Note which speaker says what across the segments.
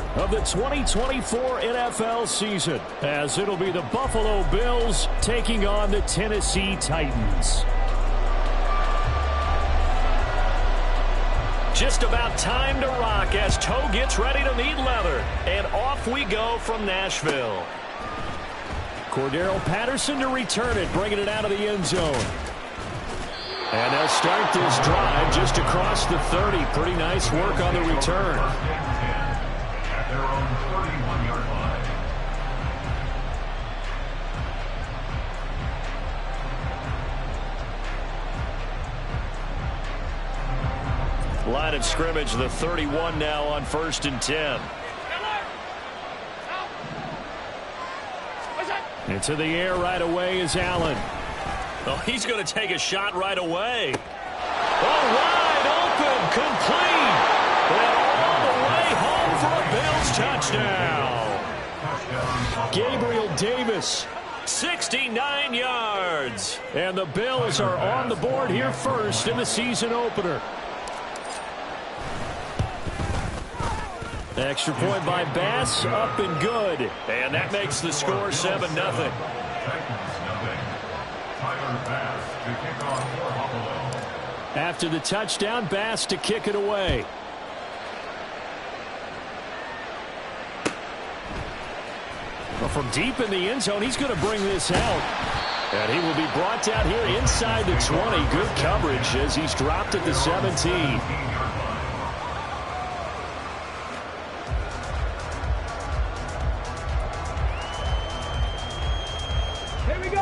Speaker 1: opener of the 2024 NFL season, as it'll be the Buffalo Bills taking on the Tennessee Titans. Just about time to rock as toe gets ready to meet leather. And off we go from Nashville. Cordero Patterson to return it, bringing it out of the end zone. And they'll start this drive just across the 30. Pretty nice work on the return.
Speaker 2: At their own 31-yard line.
Speaker 1: Line of scrimmage, the 31 now on 1st and 10. Into the air right away is Allen. Oh, he's going to take a shot right away. Oh, wide open, complete. And all the way home for a Bills touchdown. Gabriel Davis, 69 yards. And the Bills are on the board here first in the season opener. Extra point by Bass, up and good. And that makes the score 7-0. After the touchdown, Bass to kick it away. Well, from deep in the end zone, he's going to bring this out. And he will be brought down here inside the 20. Good coverage as he's dropped at the 17.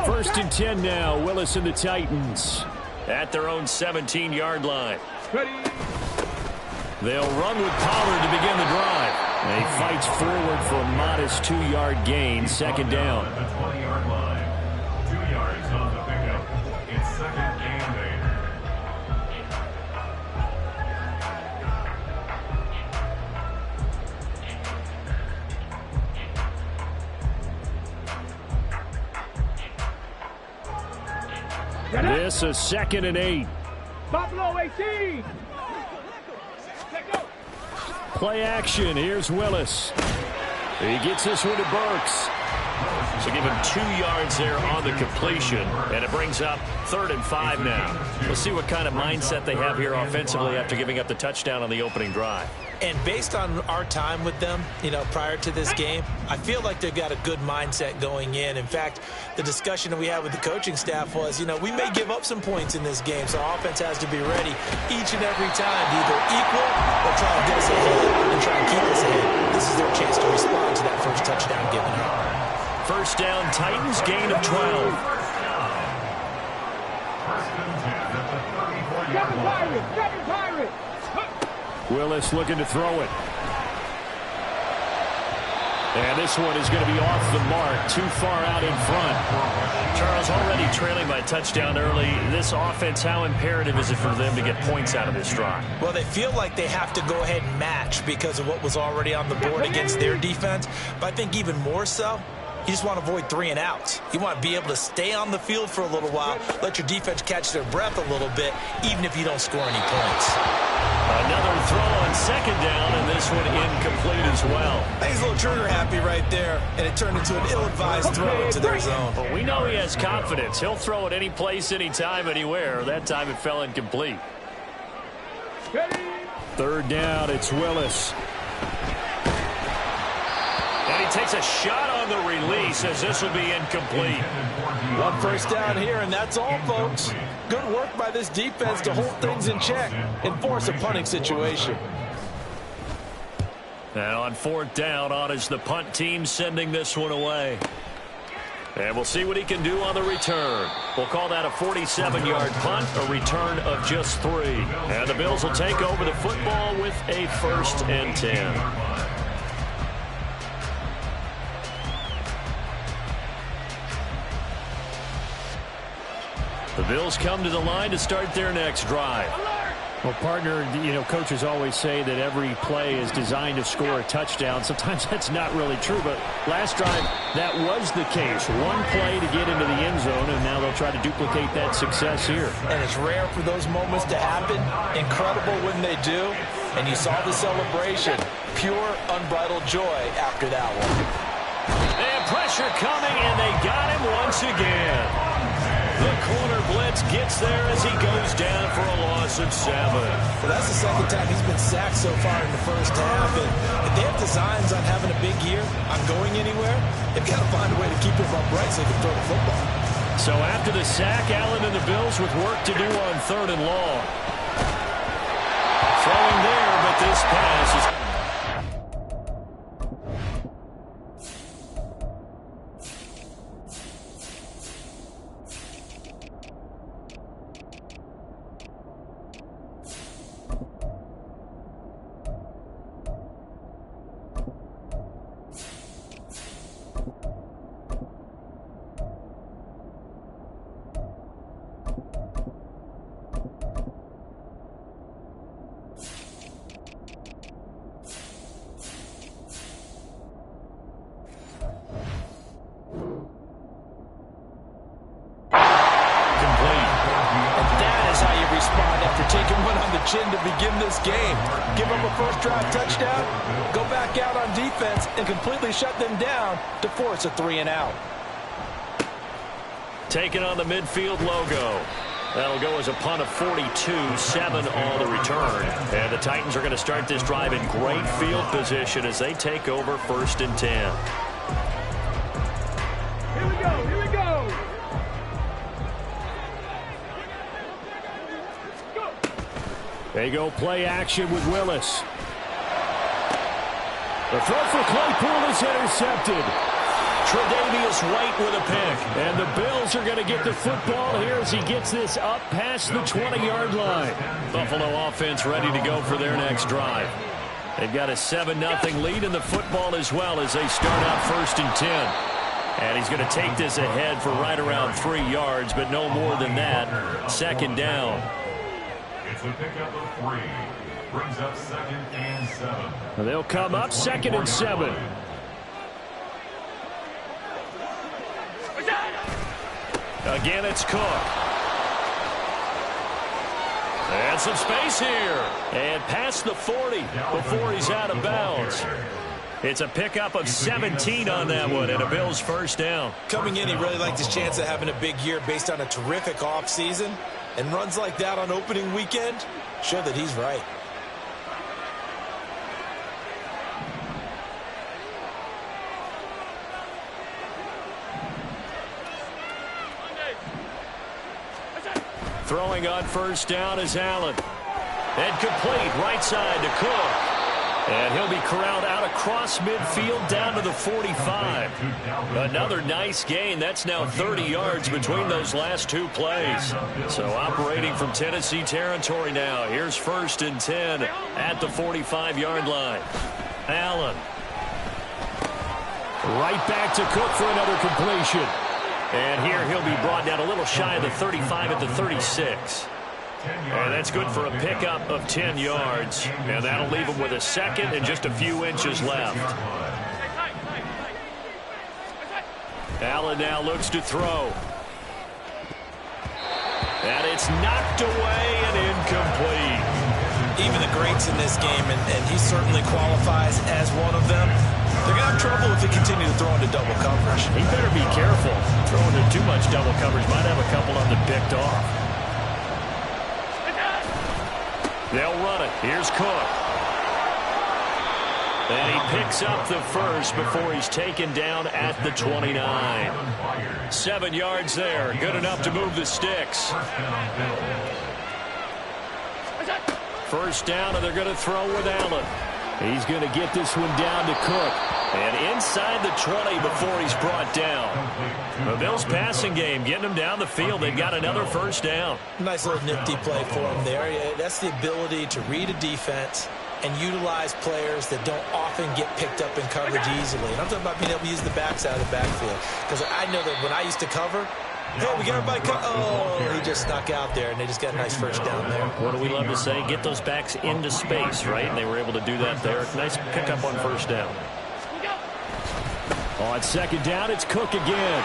Speaker 1: First and 10 now. Willis and the Titans at their own 17-yard line. They'll run with Pollard to begin the drive. He fights forward for a modest 2-yard gain. Second down.
Speaker 2: At the 20-yard line. 2 yards on the pickup. It's second and 8.
Speaker 1: This is 2nd and 8.
Speaker 3: Buffalo 18.
Speaker 1: Play action. Here's Willis. He gets this one to Burks. So give him 2 yards there on the completion, and it brings up 3rd and 5 now. We'll see what kind of mindset they have here offensively after giving up the touchdown on the opening drive.
Speaker 4: And based on our time with them, prior to this game, I feel like they've got a good mindset going in. In fact, the discussion that we had with the coaching staff was, we may give up some points in this game, so our offense has to be ready each and every time to either equal or try to get us ahead and try and keep us ahead. This is their chance to respond to that first touchdown given up.
Speaker 1: First down, Titans, gain of 12. Willis looking to throw it. And this one is going to be off the mark, too far out in front. Charles, already trailing by touchdown early. This offense, how imperative is it for them to get points out of this drive?
Speaker 4: Well, they feel like they have to go ahead and match because of what was already on the board against their defense. But I think even more so, you just want to avoid 3 and outs. You want to be able to stay on the field for a little while, let your defense catch their breath a little bit, even if you don't score any points.
Speaker 1: Another throw on 2nd down, and this one incomplete as well.
Speaker 4: He's a little trigger happy right there, and it turned into an ill-advised throw into their zone.
Speaker 1: But we know he has confidence. He'll throw it any place, anytime, anywhere. That time it fell incomplete. 3rd down, it's Willis. And he takes a shot on the release as this will be incomplete.
Speaker 4: 1 first down here, and that's all, folks. Good work by this defense to hold things in check and force a punting situation.
Speaker 1: Now on 4th down, on is the punt team sending this one away. And we'll see what he can do on the return. We'll call that a 47-yard punt, a return of just 3. And the Bills will take over the football with a 1st and 10. The Bills come to the line to start their next drive. Well, partner, coaches always say that every play is designed to score a touchdown. Sometimes that's not really true, but last drive, that was the case. One play to get into the end zone, and now they'll try to duplicate that success here.
Speaker 4: And it's rare for those moments to happen. Incredible when they do. And you saw the celebration. Pure, unbridled joy after that one.
Speaker 1: And pressure coming, and they got him once again. The corner blitz gets there as he goes down for a loss of 7.
Speaker 4: Well, that's the second time he's been sacked so far in the first half. And if they have designs on having a big year, on going anywhere, they've got to find a way to keep him upright so they can throw the football.
Speaker 1: So after the sack, Allen and the Bills with work to do on 3rd and long. Throwing there, but this pass is...
Speaker 4: Taking one on the chin to begin this game. Give up a first drive touchdown, go back out on defense, and completely shut them down to force a 3-and-out.
Speaker 1: Taking on the midfield logo. That'll go as a punt of 42, 7 on the return. And the Titans are going to start this drive in great field position as they take over 1st and 10.
Speaker 3: Here we go, here we go.
Speaker 1: They go play action with Willis. The throw for Claypool is intercepted. Tre'Davious White with a pick. And the Bills are going to get the football here as he gets this up past the 20-yard line. Buffalo offense ready to go for their next drive. They've got a 7-0 lead in the football as well as they start out 1st and 10. And he's going to take this ahead for right around 3 yards, but no more than that. 2nd down.
Speaker 2: It's a pickup of 3. Brings up 2nd and 7.
Speaker 1: They'll come up 2nd and 7. Again, it's Cook. And some space here. And past the 40 before he's out of bounds. It's a pickup of 17 on that one and a Bills 1st down.
Speaker 4: Coming in, he really liked his chance of having a big year based on a terrific offseason. And runs like that on opening weekend show that he's right.
Speaker 1: Throwing on 1st down is Allen. And complete right side to Cook. And he'll be corralled out across midfield down to the 45. Another nice gain. That's now 30 yards between those last 2 plays. So operating from Tennessee territory now. Here's 1st and 10 at the 45-yard line. Allen. Right back to Cook for another completion. And here he'll be brought down a little shy of the 35 at the 36. And that's good for a pickup of 10 yards. And that'll leave him with a 2nd and just a few inches left. Allen now looks to throw. And it's knocked away and incomplete.
Speaker 4: Even the greats in this game, and he certainly qualifies as one of them, they're going to have trouble if they continue to throw into double coverage.
Speaker 1: He better be careful. Throwing into too much double coverage might have a couple of them picked off. They'll run it. Here's Cook. And he picks up the 1st before he's taken down at the 29. 7 yards there. Good enough to move the sticks. 1st down, and they're going to throw with Allen. He's going to get this one down to Cook. And inside the 20 before he's brought down. The Bills passing game, getting them down the field. They've got another 1st down.
Speaker 4: Nice little nifty play for him there. That's the ability to read a defense and utilize players that don't often get picked up in coverage easily. And I'm talking about being able to use the backside of the backfield. Because I know that when I used to cover, hey, we got everybody cut. Oh, he just snuck out there, and they just got a nice 1st down there.
Speaker 1: What do we love to say? Get those backs into space, right? And they were able to do that there. Nice pickup on 1st down. On 2nd down, it's Cook again.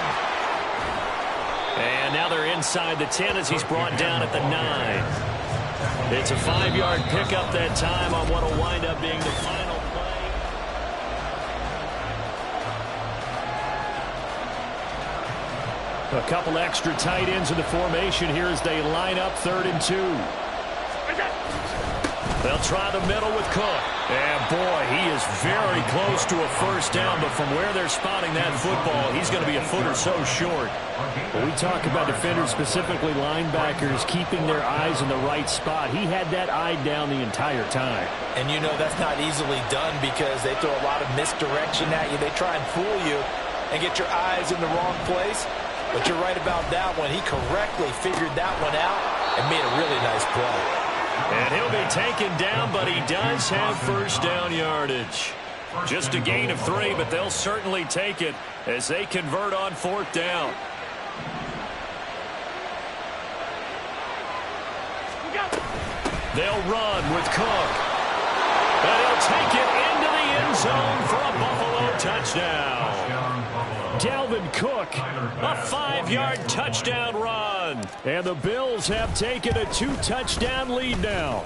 Speaker 1: And now they're inside the 10 as he's brought down at the 9. It's a 5-yard pickup that time on what will wind up being the final play. A couple extra tight ends in the formation here as they line up 3rd and 2. They'll try the middle with Cook. And, boy, he is very close to a first down, but from where they're spotting that football, he's going to be a foot or so short. When we talk about defenders, specifically linebackers, keeping their eyes in the right spot, he had that eye down the entire time.
Speaker 4: And you know that's not easily done because they throw a lot of misdirection at you. They try and fool you and get your eyes in the wrong place. But you're right about that one. He correctly figured that one out and made a really nice play.
Speaker 1: And he'll be taken down, but he does have first down yardage. Just a gain of 3, but they'll certainly take it as they convert on 4th down. They'll run with Cook. And he'll take it into the end zone for a Buffalo touchdown. Dalvin Cook, a 5-yard touchdown run. And the Bills have taken a 2-touchdown lead now.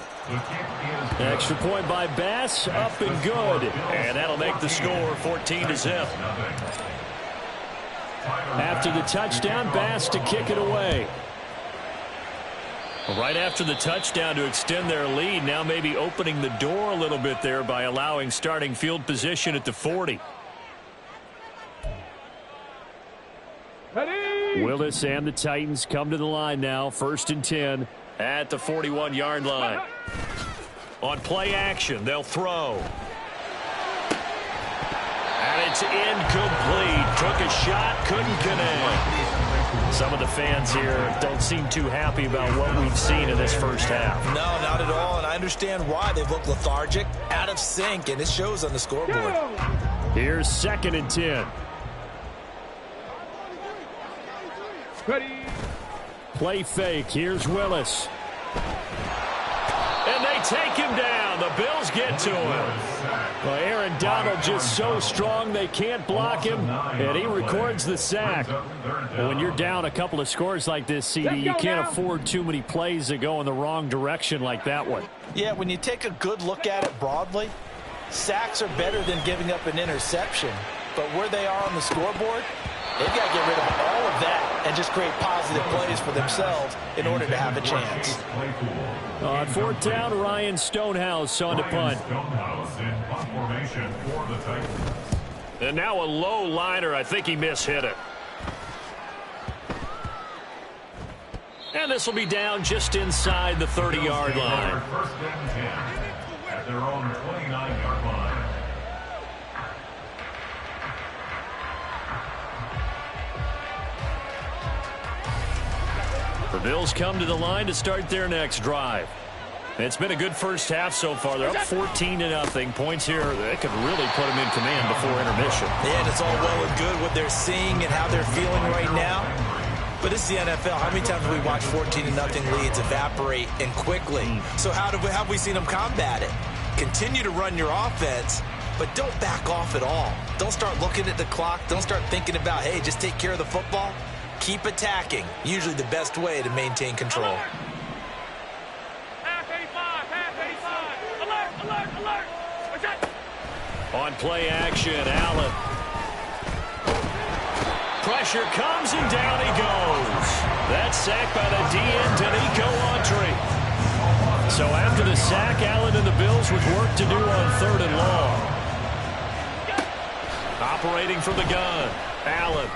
Speaker 1: Extra point by Bass, up and good. And that'll make the score 14-0. After the touchdown, Bass to kick it away. Right after the touchdown to extend their lead, now maybe opening the door a little bit there by allowing starting field position at the 40. Willis and the Titans come to the line now. 1st and 10 at the 41-yard line. On play action, they'll throw. And it's incomplete. Took a shot, couldn't connect. Some of the fans here don't seem too happy about what we've seen in this first half.
Speaker 4: No, not at all, and I understand why. They look lethargic, out of sync, and it shows on the scoreboard.
Speaker 1: Here's 2nd and 10.
Speaker 3: Ready.
Speaker 1: Play fake. Here's Willis. And they take him down. The Bills get to him. Well, Aaron Donald just so strong they can't block him, and he records the sack. Well, when you're down a couple of scores like this, CD, you can't afford too many plays that go in the wrong direction like that one.
Speaker 4: Yeah, when you take a good look at it broadly, sacks are better than giving up an interception. But where they are on the scoreboard, they've got to get rid of all of that and just create positive plays for themselves in order to have a chance.
Speaker 1: On 4th down, Ryan Stonehouse on to punt. And now a low liner. I think he mishit it. And this will be down just inside the 30-yard line.
Speaker 2: First and 10 at their own 29-yard line.
Speaker 1: The Bills come to the line to start their next drive. It's been a good first half so far. They're up 14-0. Points here, they could really put them in command before intermission.
Speaker 4: Yeah, and it's all well and good what they're seeing and how they're feeling right now. But it's the NFL. How many times have we watched 14-0 leads evaporate and quickly? So how have we seen them combat it? Continue to run your offense, but don't back off at all. Don't start looking at the clock. Don't start thinking about, hey, just take care of the football. Keep attacking. Usually the best way to maintain control.
Speaker 3: Half 85. Alert.
Speaker 1: On play action, Allen. Pressure comes and down he goes. That's sacked by the DN, Danico Autry. So after the sack, Allen and the Bills with work to do on 3rd and long. Operating from the gun, Allen.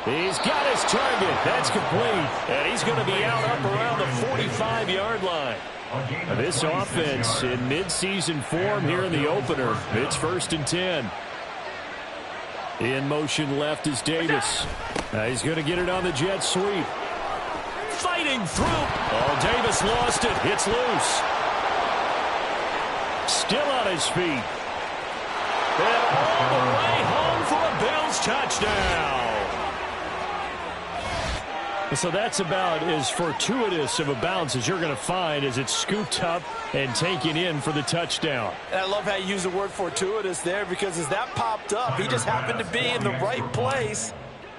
Speaker 1: He's got his target. That's complete. And he's going to be out up around the 45-yard line. This offense in midseason form here in the opener. It's 1st and 10. In motion left is Davis. He's going to get it on the jet sweep. Fighting through. Oh, Davis lost it. It's loose. Still on his feet. And all the way home for a Bills touchdown. So that's about as fortuitous of a bounce as you're going to find as it's scooped up and taken in for the touchdown.
Speaker 4: And I love how you use the word fortuitous there because as that popped up, he just happened to be in the right place,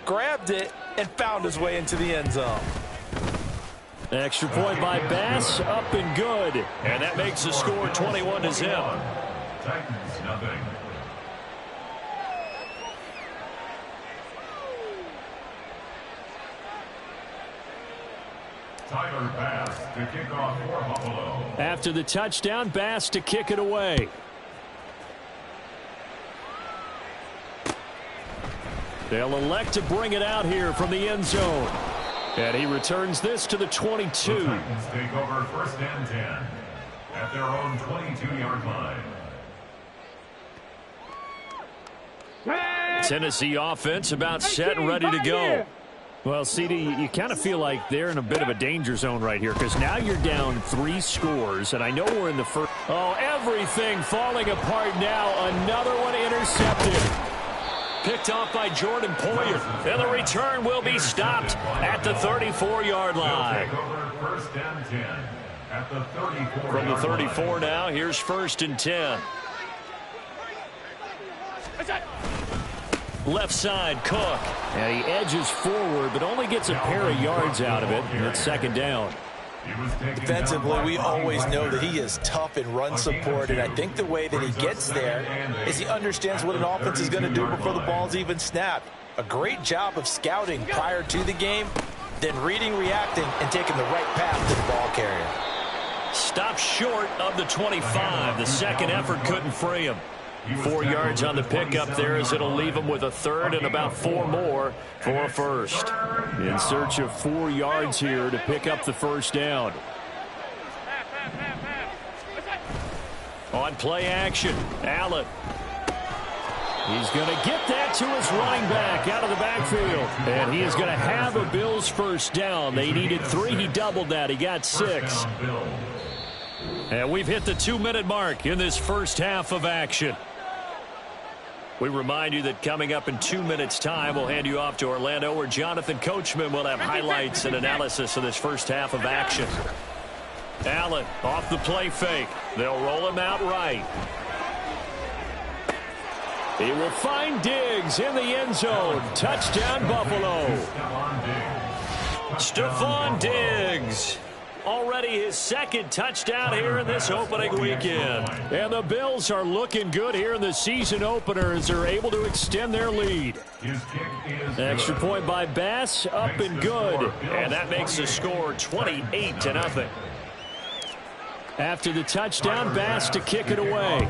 Speaker 4: grabbed it, and found his way into the end zone.
Speaker 1: Extra point by Bass, up and good. And that makes the score 21-0.
Speaker 2: Titans nothing. Tyler Bass to kick off for Buffalo.
Speaker 1: After the touchdown, Bass to kick it away. They'll elect to bring it out here from the end zone. And he returns this to the 22.
Speaker 2: The Titans take over 1st and 10 at their own 22-yard line.
Speaker 1: Tennessee offense about set and ready to go. Well, CD, you kind of feel like they're in a bit of a danger zone right here because now you're down 3 scores, and I know we're in the first. Oh, everything falling apart now. Another one intercepted. Picked off by Jordan Poyer. And the return will be stopped at the 34-yard line. From the 34 now, here's 1st and 10. Left side, Cook. And he edges forward, but only gets a pair of yards out of it. And it's 2nd down.
Speaker 4: Defensively, we always know that he is tough in run support, and I think the way that he gets there is he understands what an offense is going to do before the ball's even snapped. A great job of scouting prior to the game, then reading, reacting, and taking the right path to the ball carrier.
Speaker 1: Stopped short of the 25. The second effort couldn't free him. 4 yards on the pickup there as it'll leave him with a 3rd and about 4 more for a 1st. In search of 4 yards here to pick up the 1st down. On play action, Allen. He's going to get that to his running back out of the backfield. And he is going to have a Bills 1st down. They needed 3. He doubled that. He got 6. And we've hit the 2-minute mark in this first half of action. We remind you that coming up in 2 minutes' time, we'll hand you off to Orlando, where Jonathan Coachman will have highlights and analysis of this first half of action. Allen off the play fake. They'll roll him out right. He will find Diggs in the end zone. Touchdown, Buffalo. Stephon Diggs. Already his 2nd touchdown here in this opening weekend. And the Bills are looking good here in the season opener as they're able to extend their lead. Extra point by Bass, up and good. And that makes the score 28-0. After the touchdown, Bass to kick it away.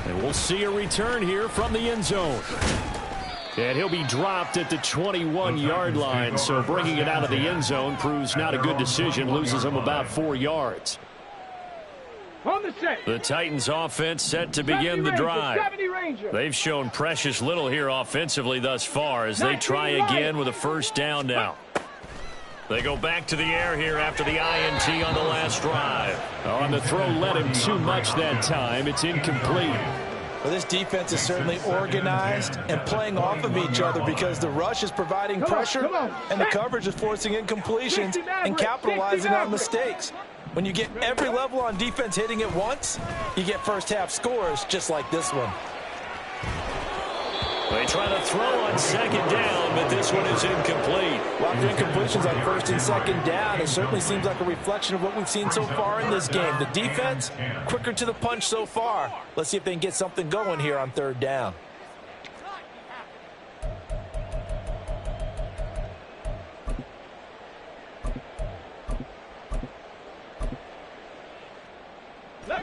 Speaker 1: And we'll see a return here from the end zone. And he'll be dropped at the 21-yard line, so bringing it out of the end zone proves not a good decision, loses him about 4 yards. The Titans offense set to begin the drive. They've shown precious little here offensively thus far as they try again with a 1st down now. They go back to the air here after the INT on the last drive. On the throw led him too much that time. It's incomplete.
Speaker 4: Well, this defense is certainly organized and playing off of each other because the rush is providing pressure and the coverage is forcing incompletions and capitalizing on mistakes. When you get every level on defense hitting at once, you get first half scores just like this one.
Speaker 1: They try to throw on 2nd down, but this one is incomplete.
Speaker 4: Lots of incompletions on 1st and 2nd down. It certainly seems like a reflection of what we've seen so far in this game. The defense, quicker to the punch so far. Let's see if they can get something going here on 3rd down.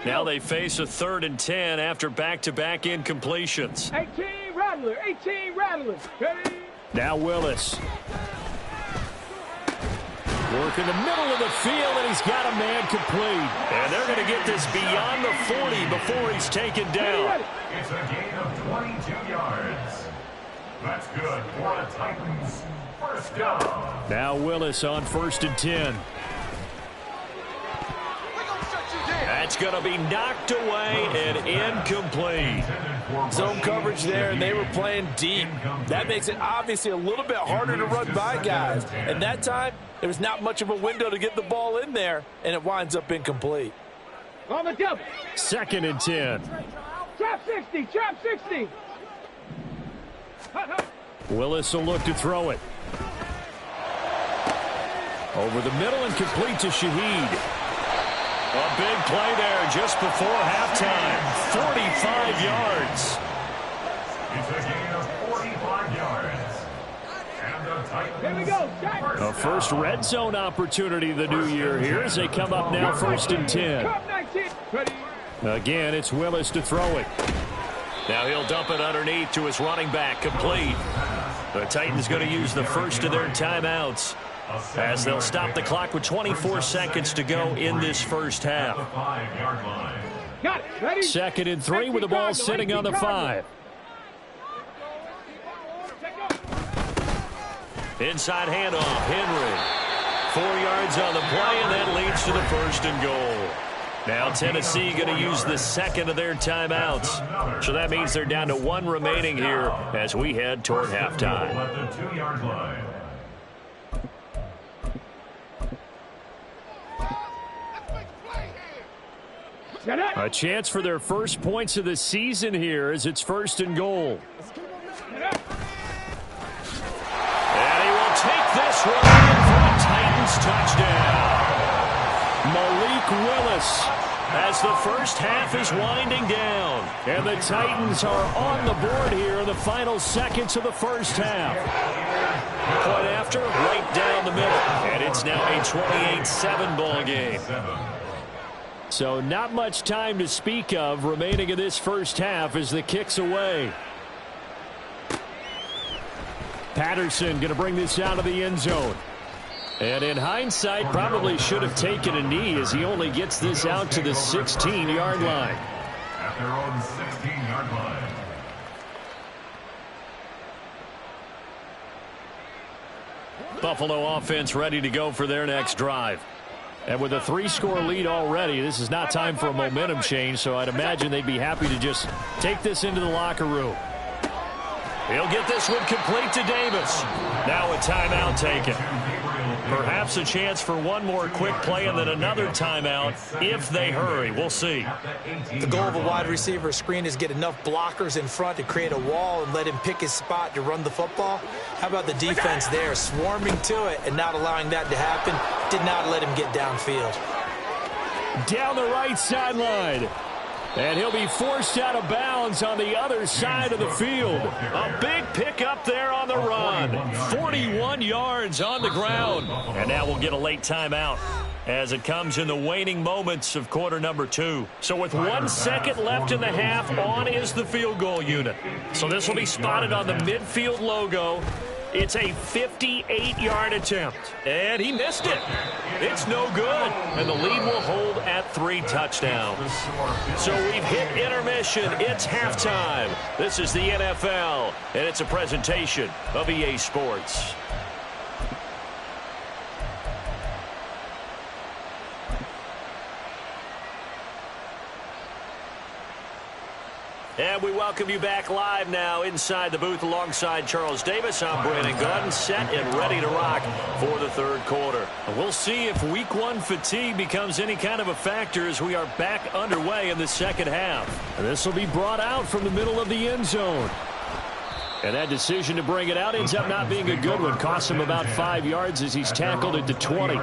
Speaker 1: Now they face a 3rd and 10 after back-to-back incompletions.
Speaker 3: 18 Rattler, 18 Rattler. Ready?
Speaker 1: Now Willis. Work in the middle of the field, and he's got a man complete. And they're going to get this beyond the 40 before he's taken down.
Speaker 2: It's a gain of 22 yards. That's good for the Titans. 1st down.
Speaker 1: Now Willis on 1st and 10. That's going to be knocked away and incomplete.
Speaker 4: Zone coverage there, and they were playing deep. That makes it obviously a little bit harder to run by guys. And that time, there was not much of a window to get the ball in there, and it winds up incomplete.
Speaker 3: On the double.
Speaker 1: 2nd and 10.
Speaker 3: Trap 60, trap 60.
Speaker 1: Willis will look to throw it. Over the middle and complete to Shaheed. A big play there just before halftime. 45 yards.
Speaker 2: It's a gain of 45 yards. And the Titans.
Speaker 3: Here we go, Jack.
Speaker 1: A first red zone opportunity of the new year here as they come up now 1st and 10.
Speaker 3: Cup 19. Ready.
Speaker 1: Again, it's Willis to throw it. Now he'll dump it underneath to his running back, complete. The Titans going to use the first of their timeouts as they'll stop the clock with 24 seconds to go in this first half.
Speaker 3: Got it. Ready.
Speaker 1: 2nd and 3 with the ball sitting on the 5. Inside handoff, Henry. 4 yards on the play, and that leads to the 1st and goal. Now Tennessee going to use the 2nd of their timeouts. So that means they're down to 1 remaining here as we head toward halftime.
Speaker 2: At the 2-yard line.
Speaker 1: A chance for their first points of the season here as it's 1st and goal. And he will take this one in for a Titans touchdown. Malik Willis as the first half is winding down. And the Titans are on the board here in the final seconds of the first half. Point after, right down the middle. And it's now a 28-7 ball game. So not much time to speak of remaining in this first half as the kick's away. Patterson going to bring this out of the end zone. And in hindsight, probably should have taken a knee as he only gets this out to the 16-yard line.
Speaker 2: At their own 16-yard line.
Speaker 1: Buffalo offense ready to go for their next drive. And with a 3-score lead already, this is not time for a momentum change, so I'd imagine they'd be happy to just take this into the locker room. He'll get this one complete to Davis. Now a timeout taken. Perhaps a chance for one more quick play and then another timeout if they hurry. We'll see.
Speaker 4: The goal of a wide receiver screen is get enough blockers in front to create a wall and let him pick his spot to run the football. How about the defense there, swarming to it and not allowing that to happen? Did not let him get downfield.
Speaker 1: Down the right sideline. And he'll be forced out of bounds on the other side of the field. A big pickup there on the run. 41 yards on the ground. And now we'll get a late timeout as it comes in the waning moments of quarter number 2. So with 1 second left in the half, on is the field goal unit. So this will be spotted on the midfield logo. It's a 58-yard attempt. And he missed it. It's no good. And the lead will hold at 3 touchdowns. So we've hit intermission. It's halftime. This is the NFL, and it's a presentation of EA Sports. And we welcome you back live now inside the booth alongside Charles Davis. I'm Brandon Gaudin, set and ready to rock for the 3rd quarter. And we'll see if week 1 fatigue becomes any kind of a factor as we are back underway in the 2nd half. And this will be brought out from the middle of the end zone. And that decision to bring it out ends up not being a good one. Costs him about 5 yards as he's tackled at the 20.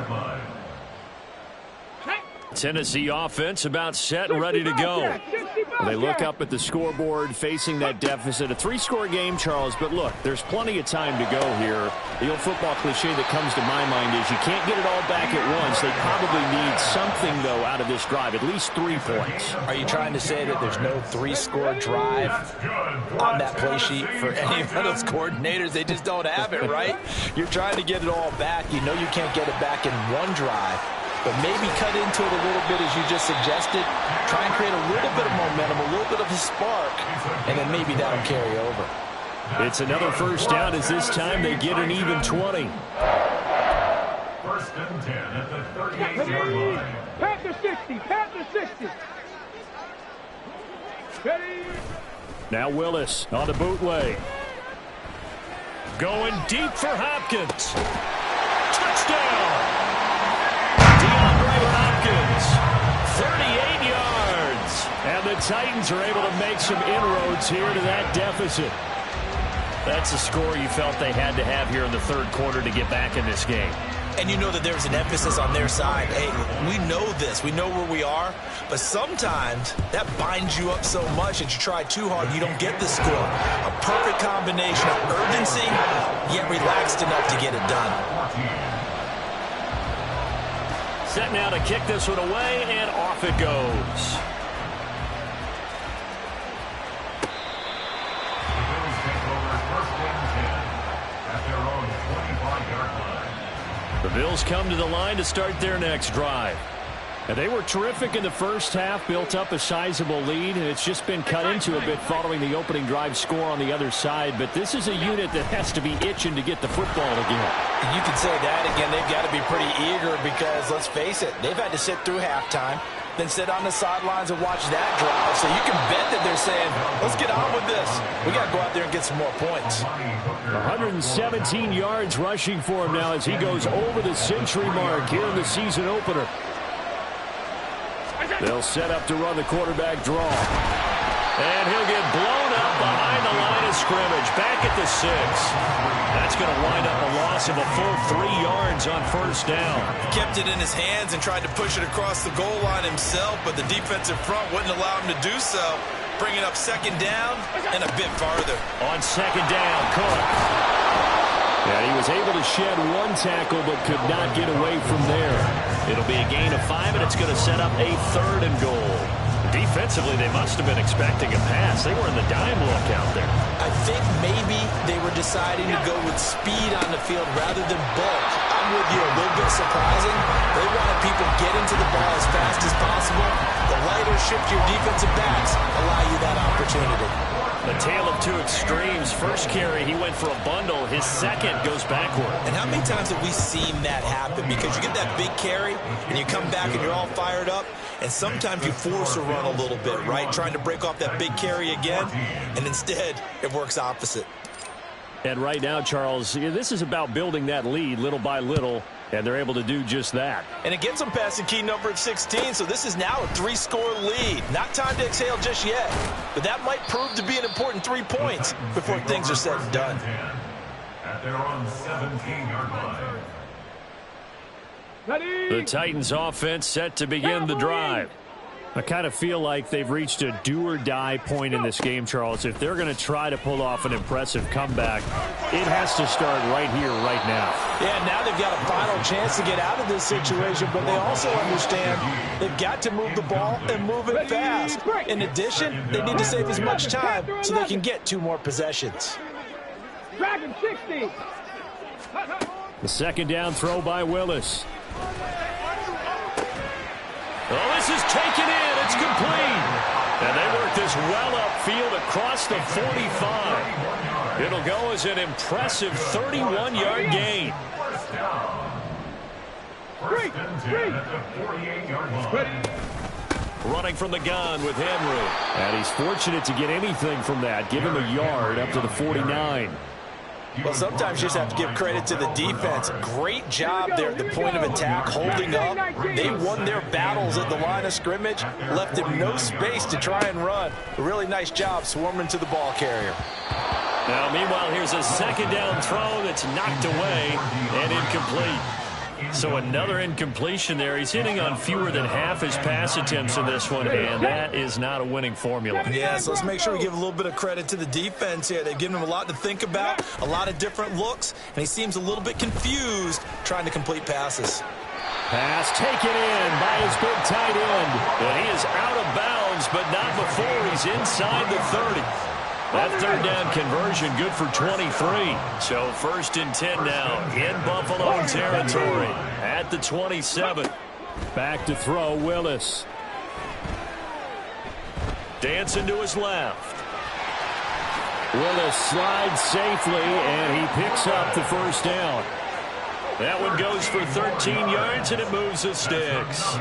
Speaker 1: Tennessee offense about set and ready to go. They look up at the scoreboard facing that deficit. A 3-score game, Charles, but look, there's plenty of time to go here. The old football cliche that comes to my mind is you can't get it all back at once. They probably need something, though, out of this drive, at least 3 points.
Speaker 4: Are you trying to say that there's no 3-score drive on that play sheet for any of those coordinators? They just don't have it, right? You're trying to get it all back. You know you can't get it back in one drive. But maybe cut into it a little bit as you just suggested. Try and create a little bit of momentum, a little bit of a spark, and then maybe that'll carry over.
Speaker 1: It's another first down as this time they get an even 20.
Speaker 2: 1st and 10 at the 38-yard line.
Speaker 3: Panther 60, Panther 60. Ready.
Speaker 1: Now Willis on the bootleg. Going deep for Hopkins. Touchdown! 38 yards. And the Titans are able to make some inroads here to that deficit. That's a score you felt they had to have here in the third quarter to get back in this game.
Speaker 4: And you know that there's an emphasis on their side. Hey, we know this. We know where we are. But sometimes that binds you up so much that you try too hard, you don't get the score. A perfect combination of urgency, yet relaxed enough to get it done.
Speaker 1: Set now to kick this one away, and off it goes. The Bills come to the line to start their next drive. And they were terrific in the first half, built up a sizable lead, and it's just been cut into a bit following the opening drive score on the other side. But this is a unit that has to be itching to get the football again.
Speaker 4: You can say that again. They've got to be pretty eager because, let's face it, they've had to sit through halftime, then sit on the sidelines and watch that drive. So you can bet that they're saying, let's get on with this. We got to go out there and get some more points.
Speaker 1: 117 yards rushing for him now as he goes over the century mark here in the season opener. They'll set up to run the quarterback draw. And he'll get blown up behind the line of scrimmage. Back at the 6. That's going to wind up a loss of a full 3 yards on first down.
Speaker 4: He kept it in his hands and tried to push it across the goal line himself, but the defensive front wouldn't allow him to do so. Bringing up second down and a bit farther.
Speaker 1: On second down, Cook. And he was able to shed one tackle but could not get away from there. It'll be a gain of 5, and it's going to set up a 3rd and goal. Defensively, they must have been expecting a pass. They were in the dime look out there.
Speaker 4: I think maybe they were deciding to go with speed on the field rather than bulk. I'm with you, a little bit surprising. They wanted people to get into the ball as fast as possible. The lighter, shiftier defensive backs allow you that opportunity.
Speaker 1: A tale of two extremes. First carry, he went for a bundle. His second goes backward.
Speaker 4: And how many times have we seen that happen? Because you get that big carry, and you come back and you're all fired up, and sometimes you force a run a little bit, right? Trying to break off that big carry again, and instead it works opposite.
Speaker 1: And right now, Charles, this is about building that lead little by little, and they're able to do just that.
Speaker 4: And it gets them past the key number of 16, so this is now a 3-score lead. Not time to exhale just yet, but that might prove to be an important 3 points before things are said and done.
Speaker 2: At their own 17-yard line.
Speaker 1: The Titans offense set to begin the drive. I kind of feel like they've reached a do-or-die point in this game, Charles. If they're going to try to pull off an impressive comeback, it has to start right here, right now.
Speaker 4: Yeah, now they've got a final chance to get out of this situation, but they also understand they've got to move the ball and move it fast. In addition, they need to save as much time so they can get 2 more possessions.
Speaker 3: Dragon 60.
Speaker 1: The second down throw by Willis. Oh, this is taken in. It's complete. And they work this well upfield across the 45. It'll go as an impressive 31-yard gain.
Speaker 2: First and 10 at the 48-yard line.
Speaker 1: Running from the gun with Henry. And he's fortunate to get anything from that. Give him a yard up to the 49.
Speaker 4: Well, sometimes you just have to give credit to the defense. Great job there at the point of attack, holding up. They won their battles at the line of scrimmage, left him no space to try and run. A really nice job swarming to the ball carrier.
Speaker 1: Now, meanwhile, here's a second down throw that's knocked away and incomplete. So another incompletion there. He's hitting on fewer than half his pass attempts in this one, and that is not a winning formula.
Speaker 4: Yeah, so let's make sure we give a little bit of credit to the defense here. They've given him a lot to think about, a lot of different looks, and he seems a little bit confused trying to complete passes.
Speaker 1: Pass taken in by his big tight end. And he is out of bounds, but not before he's inside the 30. That third down conversion good for 23. So 1st and 10 now in Buffalo territory at the 27. Back to throw, Willis. Dancing to his left. Willis slides safely, and he picks up the first down. That one goes for 13 yards, and it moves the sticks.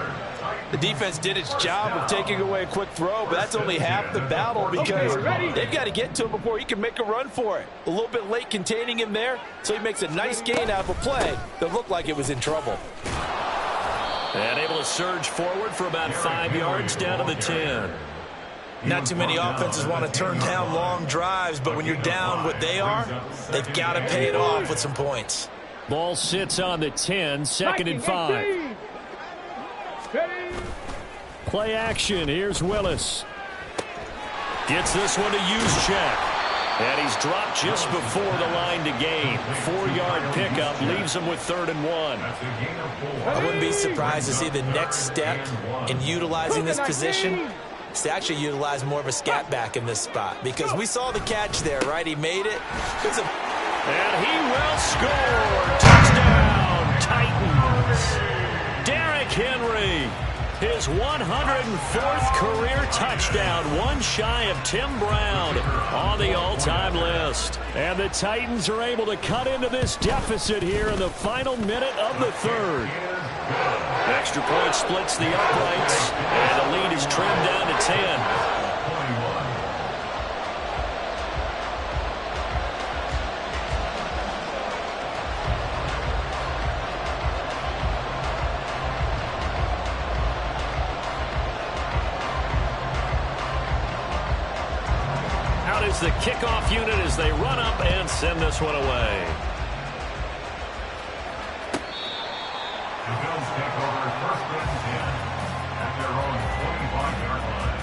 Speaker 4: The defense did its job of taking away a quick throw, but that's only half the battle because they've got to get to him before he can make a run for it. A little bit late containing him there, so he makes a nice gain out of a play that looked like it was in trouble.
Speaker 1: And able to surge forward for about 5 yards down to the 10.
Speaker 4: Not too many offenses want to turn down long drives, but when you're down what they are, they've got to pay it off with some points.
Speaker 1: Ball sits on the 10, second and 5. Play action. Here's Willis. Gets this one to Juszczyk. And he's dropped just before the line to gain. 4-yard pickup leaves him with 3rd and 1.
Speaker 4: I wouldn't be surprised to see the next step in utilizing this position is to actually utilize more of a scat back in this spot, because we saw the catch there, right? He made it.
Speaker 1: And he will score. Touchdown, Titans. Derrick Henry. His 104th career touchdown, one shy of Tim Brown on the all-time list. And the Titans are able to cut into this deficit here in the final minute of the 3rd. Extra point splits the uprights, and the lead is trimmed down to 10. The kickoff unit as they run up and send this one away.
Speaker 2: The Bills take over 1st and 10 at their own 25-yard line.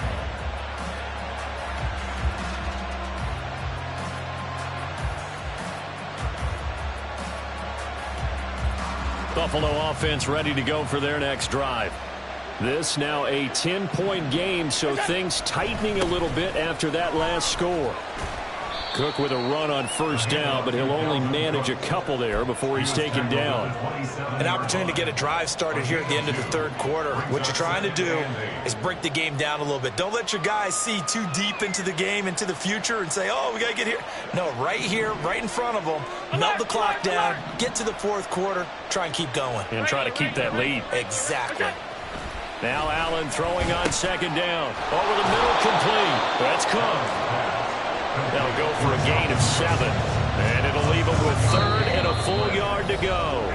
Speaker 1: Buffalo offense ready to go for their next drive. This now a 10-point game, so things tightening a little bit after that last score. Cook with a run on 1st down, but he'll only manage a couple there before he's taken down.
Speaker 4: An opportunity to get a drive started here at the end of the 3rd quarter. What you're trying to do is break the game down a little bit. Don't let your guys see too deep into the game, into the future, and say, oh, we got to get here. No, right here, right in front of them, melt the clock down, get to the 4th quarter, try and keep going.
Speaker 1: And try to keep that lead.
Speaker 4: Exactly.
Speaker 1: Now Allen throwing on 2nd down. Over the middle, complete. That's Cook. They'll go for a gain of 7. And it'll leave them with 3rd and a full yard to go.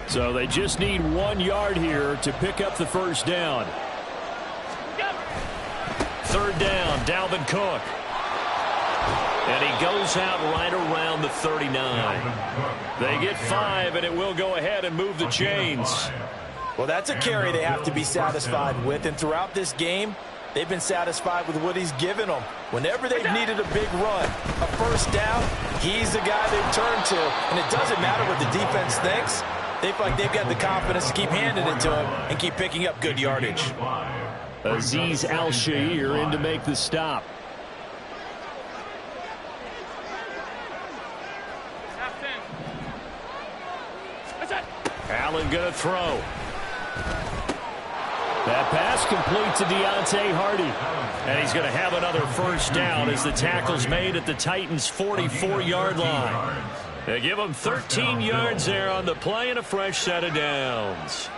Speaker 1: So they just need 1 yard here to pick up the 1st down. 3rd down, Dalvin Cook. And he goes out right around the 39. They get 5, and it will go ahead and move the chains.
Speaker 4: Well, that's a carry they have to be satisfied with. And throughout this game, they've been satisfied with what he's given them. Whenever they've needed a big run, a 1st down, he's the guy they've turned to. And it doesn't matter what the defense thinks. They feel like they've got the confidence to keep handing it to him and keep picking up good yardage.
Speaker 1: Azeez Al-Shaair in to make the stop. Allen going to throw. That pass complete to Deontay Hardy. And he's going to have another 1st down as the tackle's made at the Titans' 44-yard line. They give him 13 yards there on the play and a fresh set of downs.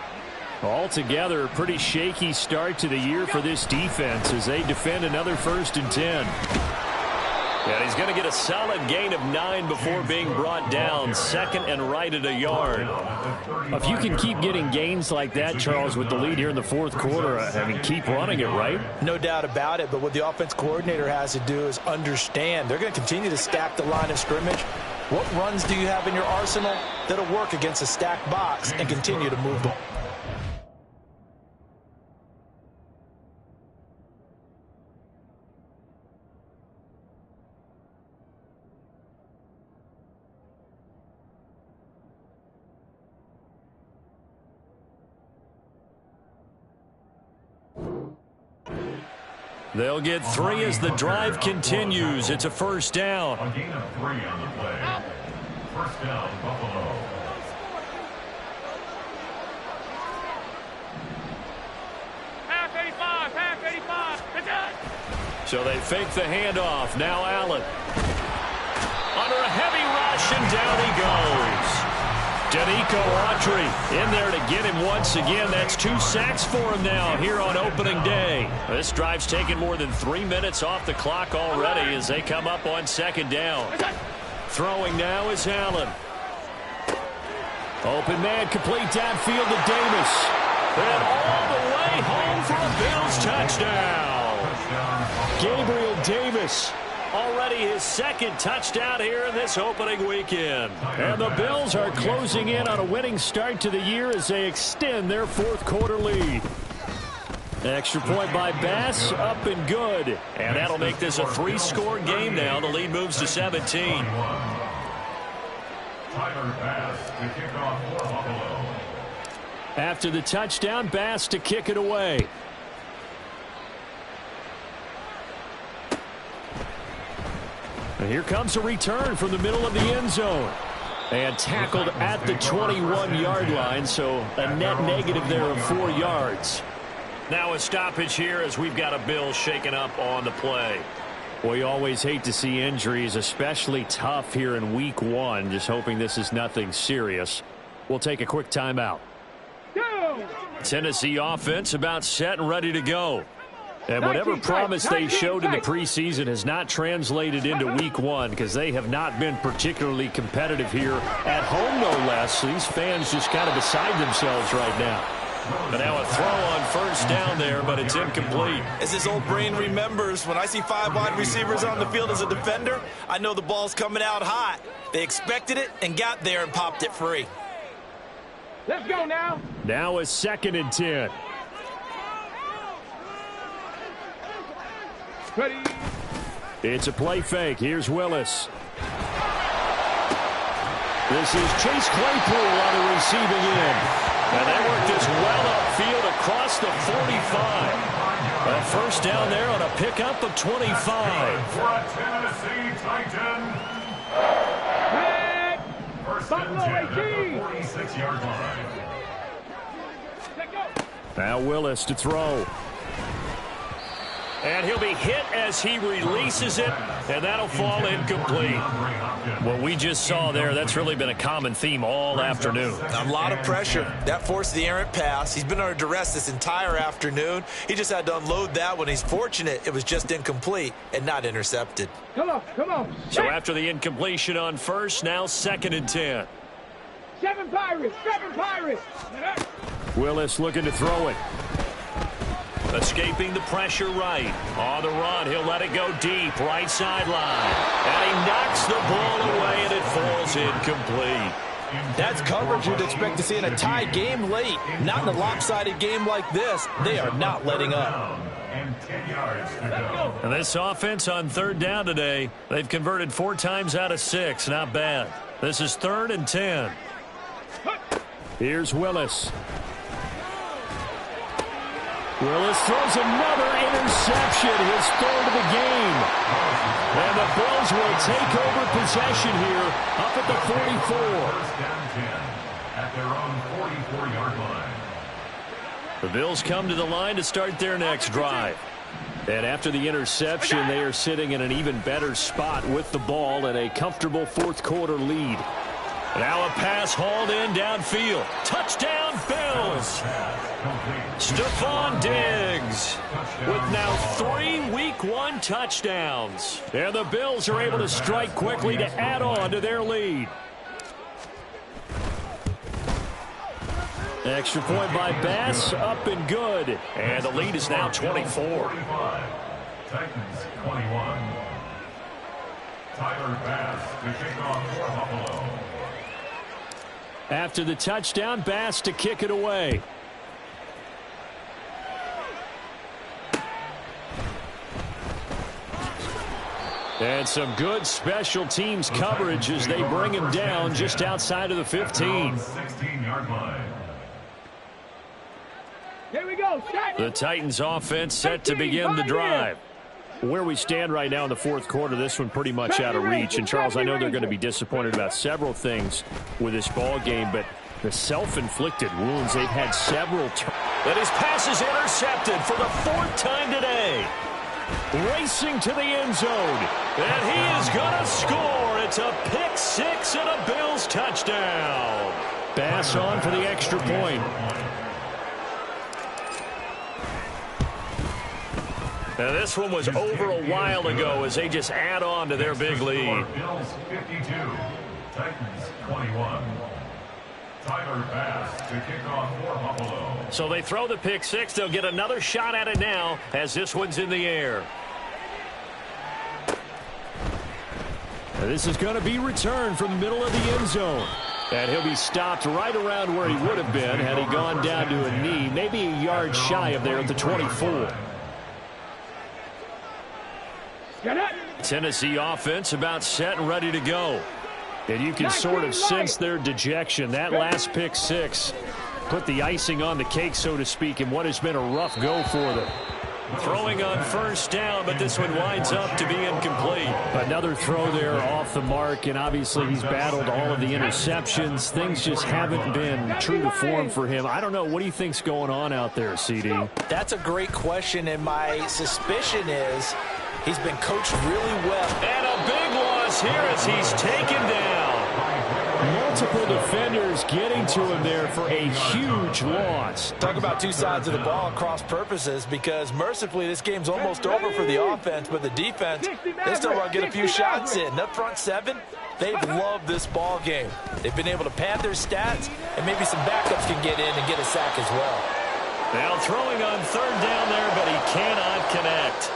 Speaker 1: Altogether, a pretty shaky start to the year for this defense as they defend another 1st and 10. And he's going to get a solid gain of 9 before being brought down, 2nd and right at a yard. If you can keep getting gains like that, Charles, with the lead here in the 4th quarter, I mean, keep running it, right?
Speaker 4: No doubt about it, but what the offense coordinator has to do is understand they're going to continue to stack the line of scrimmage. What runs do you have in your arsenal that'll work against a stacked box and continue to move the ball?
Speaker 1: They'll get 3 as the drive continues. It's a 1st down.
Speaker 2: A gain of 3 on the play. 1st down, Buffalo.
Speaker 3: Half 85. It's it.
Speaker 1: So they fake the handoff. Now Allen. Under a heavy rush, and down he goes. Denico Autry in there to get him once again. That's 2 sacks for him now here on opening day. This drive's taken more than 3 minutes off the clock already as they come up on second down. Throwing now is Allen. Open man, complete downfield to Davis. And all the way home for a Bills touchdown. Gabriel Davis. Already his second touchdown here in this opening weekend. And the Bills are closing in on a winning start to the year as they extend their fourth quarter lead. Extra point by Bass, up and good. And that'll make this a 3-score game now. The lead moves to 17. After the touchdown, Bass to kick it away. And here comes a return from the middle of the end zone. And tackled at the 21-yard line, so a net negative there of 4 yards. Now a stoppage here as we've got a Bill shaken up on the play. Well, you always hate to see injuries, especially tough here in week 1. Just hoping this is nothing serious. We'll take a quick timeout. Tennessee offense about set and ready to go. And whatever promise they showed in the preseason has not translated into week 1 because they have not been particularly competitive here at home, no less. So these fans just kind of beside themselves right now. But now a throw on first down there, but it's incomplete.
Speaker 4: As his old brain remembers, when I see 5 wide receivers on the field as a defender, I know the ball's coming out hot. They expected it and got there and popped it free.
Speaker 3: Let's go now.
Speaker 1: Now a 2nd and 10.
Speaker 3: Ready.
Speaker 1: It's a play fake. Here's Willis. This is Chase Claypool on the receiving end. And they work this well upfield across the 45. A first down there on a pickup of 25.
Speaker 2: For a Tennessee Titan. First and 10 at the 46-yard line.
Speaker 1: Now Willis to throw. And he'll be hit as he releases it, and that'll fall incomplete. What we just saw there, that's really been a common theme all afternoon.
Speaker 4: A lot of pressure. That forced the errant pass. He's been under duress this entire afternoon. He just had to unload that one. He's fortunate it was just incomplete and not intercepted.
Speaker 3: Come on.
Speaker 1: So after the incompletion on first, now 2nd and 10.
Speaker 3: 7 Pirates.
Speaker 1: Willis looking to throw it. Escaping the pressure right. On the run, he'll let it go deep, right sideline. And he knocks the ball away, and it falls incomplete.
Speaker 4: That's coverage you'd expect to see in a tie game late. Not in a lopsided game like this. They are not letting up.
Speaker 1: And this offense on 3rd down today, they've converted 4 times out of 6. Not bad. This is 3rd and 10. Here's Willis. Willis throws another interception, his 3rd of the game. And the Bills will take over possession here up at the 44.
Speaker 2: First down 10 at their own 44-yard line.
Speaker 1: The Bills come to the line to start their next drive. And after the interception, they are sitting in an even better spot with the ball and a comfortable 4th quarter lead. Now a pass hauled in downfield. Touchdown, Bills. Stephon Diggs with now 3 week 1 touchdowns. And the Bills are able to strike quickly to add on to their lead. Extra point by Bass, up and good. And the lead is now 24.
Speaker 2: Titans 21. Tyler Bass to kick off for Buffalo.
Speaker 1: After the touchdown, Bass to kick it away. And some good special teams coverage as they bring him down just outside of the 15.
Speaker 2: 16-yard line.
Speaker 3: Here we go.
Speaker 1: The Titans offense set to begin the drive. Where we stand right now in the 4th quarter, this one pretty much out of reach. And, Charles, I know they're going to be disappointed about several things with this ball game, but the self-inflicted wounds, they've had several. And his pass is intercepted for the 4th time today. Racing to the end zone. And he is going to score. It's a pick 6 and a Bills touchdown. Bass on for the extra point. Now this one was over a while ago as they just add on to their big lead.
Speaker 2: Bills 52, Titans 21. Tyler Bass to kick off for Buffalo.
Speaker 1: So they throw the pick six. They'll get another shot at it now as this one's in the air. Now this is going to be returned from the middle of the end zone. And he'll be stopped right around where he would have been had he gone down to a knee, maybe a yard shy of there at the 24. Tennessee offense about set and ready to go. And you can sort of sense their dejection. That last pick six put the icing on the cake, so to speak, in what has been a rough go for them. Throwing on first down, but this one winds up to be incomplete. Another throw there off the mark, and obviously he's battled all of the interceptions. Things just haven't been true to form for him. I don't know. What do you think's going on out there, CD?
Speaker 4: That's a great question, and my suspicion is he's been coached really well.
Speaker 1: And a big loss here as he's taken down. Multiple defenders getting to him there for a huge loss.
Speaker 4: Talk about two sides of the ball and cross purposes, because mercifully this game's almost over for the offense, but the defense, they still want to get a few shots in. Up front seven, they've loved this ball game. They've been able to pad their stats, and maybe some backups can get in and get a sack as well.
Speaker 1: Now throwing on third down there, but he cannot connect.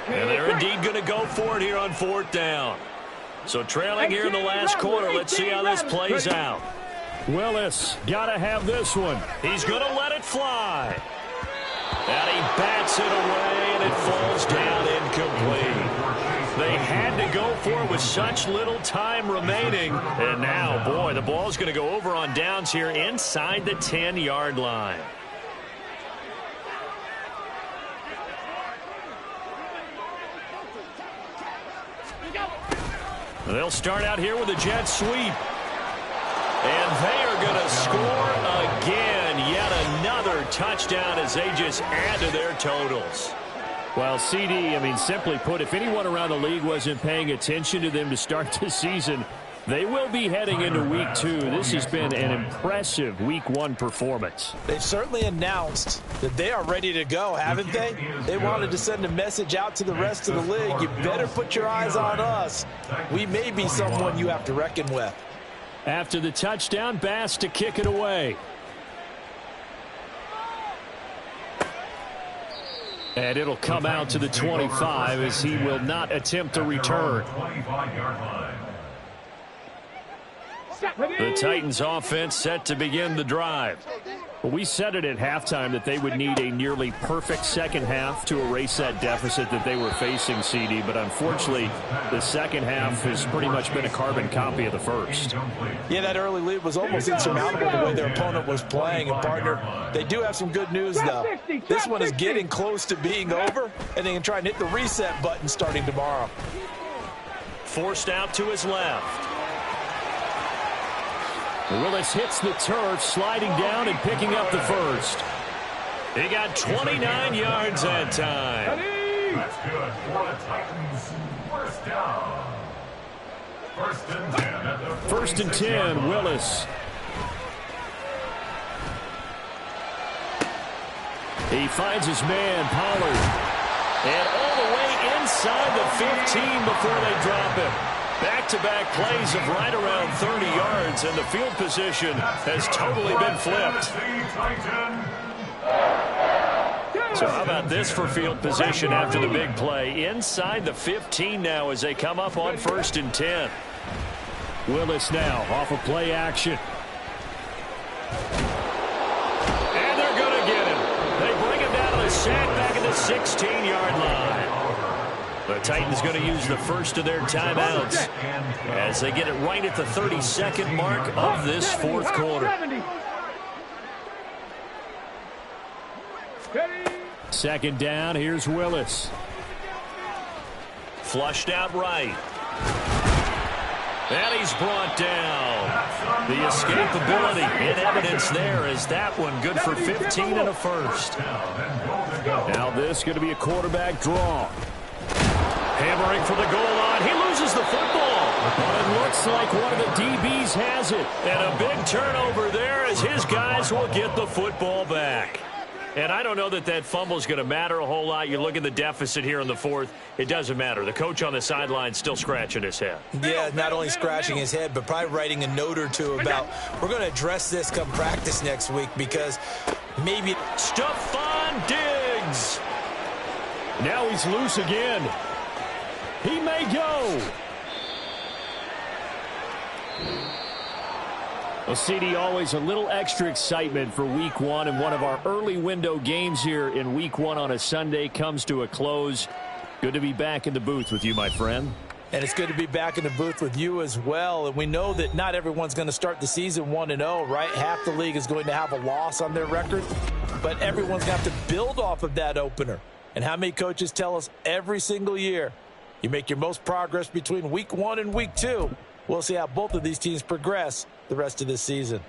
Speaker 1: And they're indeed going to go for it here on fourth down. So trailing here in the last quarter. Let's see how this plays out. Willis got to have this one. He's going to let it fly. And he bats it away, and it falls down incomplete. They had to go for it with such little time remaining. And now, boy, the ball's going to go over on downs here inside the 10-yard line. They'll start out here with a jet sweep. And they are going to score again. Yet another touchdown as they just add to their totals. Well, CD, I mean, simply put, if anyone around the league wasn't paying attention to them to start the season, they will be heading into week 2. This has been an impressive week 1 performance.
Speaker 4: They've certainly announced that they are ready to go, haven't they? They wanted to send a message out to the rest of the league. You better put your eyes on us. We may be someone you have to reckon with.
Speaker 1: After the touchdown, Bass to kick it away. And it'll come out to the 25 as he will not attempt a return. The Titans offense set to begin the drive. Well, we said it at halftime that they would need a nearly perfect second half to erase that deficit that they were facing, CD. But unfortunately, the second half has pretty much been a carbon copy of the first.
Speaker 4: Yeah, that early lead was almost insurmountable the way their opponent was playing. And, partner, they do have some good news, though. This one is getting close to being over, and they can try and hit the reset button starting tomorrow.
Speaker 1: Forced out to his left. Willis hits the turf, sliding down and picking up the first. He got 29 yards that time.
Speaker 2: That's good for the Titans. First down. First and 10 at the 46-yard line.
Speaker 1: First and 10, Willis. He finds his man, Pollard. And all the way inside the 15 before they drop him. Back-to-back plays of right around 30 yards, and the field position has totally been flipped. So how about this for field position after the big play? Inside the 15 now as they come up on first and 10. Willis now off of play action. And they're going to get him. They bring him down to the sack back at the 16-yard line. The Titans going to use the first of their timeouts as they get it right at the 32nd mark of this fourth quarter. Second down, here's Willis. Flushed out right. And he's brought down. The escapability in evidence there as that one good for 15 and a first. Now this going to be a quarterback draw. Hammering for the goal line. He loses the football. It looks like one of the DBs has it. And a big turnover there as his guys will get the football back. And I don't know that that fumble is going to matter a whole lot. You look at the deficit here in the fourth. It doesn't matter. The coach on the sideline still scratching his head.
Speaker 4: Yeah, not only scratching his head, but probably writing a note or two about, we're going to address this come practice next week because maybe...
Speaker 1: Stephon Diggs. Now he's loose again. He may go. Well, CD, always a little extra excitement for Week 1, and one of our early window games here in Week 1 on a Sunday comes to a close. Good to be back in the booth with you, my friend.
Speaker 4: And it's good to be back in the booth with you as well. And we know that not everyone's going to start the season 1-0, right? Half the league is going to have a loss on their record, but everyone's going to have to build off of that opener. And how many coaches tell us every single year, you make your most progress between Week 1 and Week 2. We'll see how both of these teams progress the rest of this season.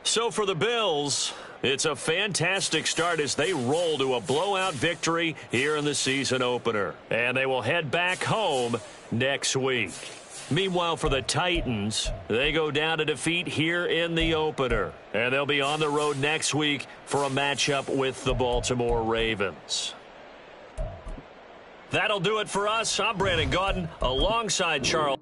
Speaker 1: So for the Bills, it's a fantastic start as they roll to a blowout victory here in the season opener. And they will head back home next week. Meanwhile, for the Titans, they go down to defeat here in the opener. And they'll be on the road next week for a matchup with the Baltimore Ravens. That'll do it for us. I'm Brandon Gaudin alongside Charles.